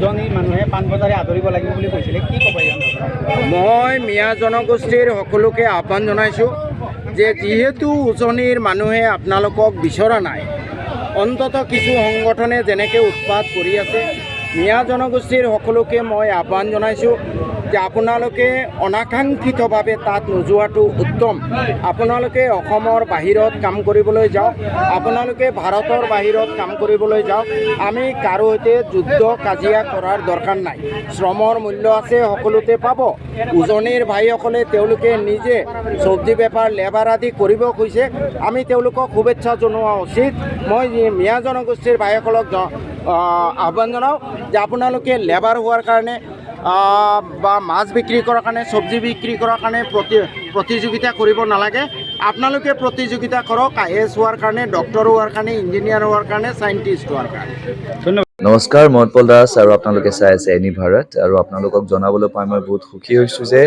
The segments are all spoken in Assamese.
উজনি মানুহে পাণ বজাৰে আদৰিব লাগিব বুলি কৈছিলে, কি ক'ব ইয়াৰ? মই মিয়া জনগোষ্ঠীৰ সকলোকে আহ্বান জনাইছোঁ যে যিহেতু উজনিৰ মানুহে আপোনালোকক বিচৰা নাই, অন্ততঃ কিছু সংগঠনে যেনেকৈ উৎপাত কৰি আছে, মিয়া জনগোষ্ঠীৰ সকলোকে মই আহ্বান জনাইছোঁ যে আপোনালোকে অনাকাংক্ষিতভাৱে তাত নোযোৱাটো উত্তম। আপোনালোকে অসমৰ বাহিৰত কাম কৰিবলৈ যাওক, আপোনালোকে ভাৰতৰ বাহিৰত কাম কৰিবলৈ যাওক। আমি কাৰো সৈতে যুদ্ধ কাজিয়া কৰাৰ দৰকাৰ নাই। শ্ৰমৰ মূল্য আছে, সকলোতে পাব। উজনিৰ ভাইসকলে তেওঁলোকে নিজে চব্জি বেপাৰ লেবাৰ আদি কৰিব খুজিছে, আমি তেওঁলোকক শুভেচ্ছা জনোৱা উচিত। মই মিয়া জনগোষ্ঠীৰ ভাইসকলক আহ্বান জনাওঁ যে আপোনালোকে লেবাৰ হোৱাৰ কাৰণে বা মাছ বিক্ৰী কৰাৰ কাৰণে, চব্জি বিক্ৰী কৰাৰ কাৰণে প্ৰতিযোগিতা কৰিব নালাগে। আপোনালোকে প্ৰতিযোগিতা কৰক IAS হোৱাৰ কাৰণে, ডক্টৰ হোৱাৰ কাৰণে, ইঞ্জিনিয়াৰ হোৱাৰ কাৰণে, চাইণ্টিষ্ট হোৱাৰ কাৰণে। ধন্যবাদ। নমস্কাৰ, মই উৎপল দাস আৰু আপোনালোকে চাই আছে এনি ভাৰত। আৰু আপোনালোকক জনাবলৈ পাই মই বহুত সুখী হৈছোঁ যে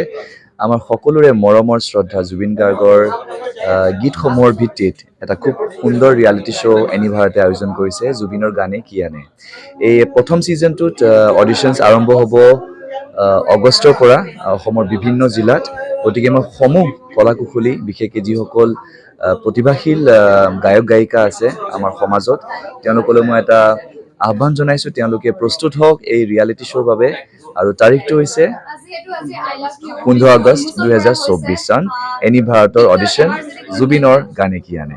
আমাৰ সকলোৰে মৰমৰ শ্ৰদ্ধা জুবিন গাৰ্গৰ গীতসমূহৰ ভিত্তিত এটা খুব সুন্দৰ ৰিয়েলিটি শ্ব' এনি ভাৰতে আয়োজন কৰিছে, জুবিনৰ গানে কি আনে। এই প্ৰথম ছিজনটোত অডিশ্যনছ আৰম্ভ হ'ব আগষ্টৰ পৰা অসমৰ বিভিন্ন জিলাত। গতিকে মই সমূহ কলাকুশলী, বিশেষকৈ যিসকল প্ৰতিভাশীল গায়ক গায়িকা আছে আমাৰ সমাজত, তেওঁলোকলৈ মই এটা আহ্বান জনাইছোঁ, তেওঁলোকে প্ৰস্তুত হওক এই ৰিয়েলিটি শ্ব'ৰ বাবে। আৰু তাৰিখটো হৈছে 15 আগষ্ট 2024 চন, এনি ভাৰতৰ অডিশ্যন জুবিনৰ গানে কি আনে।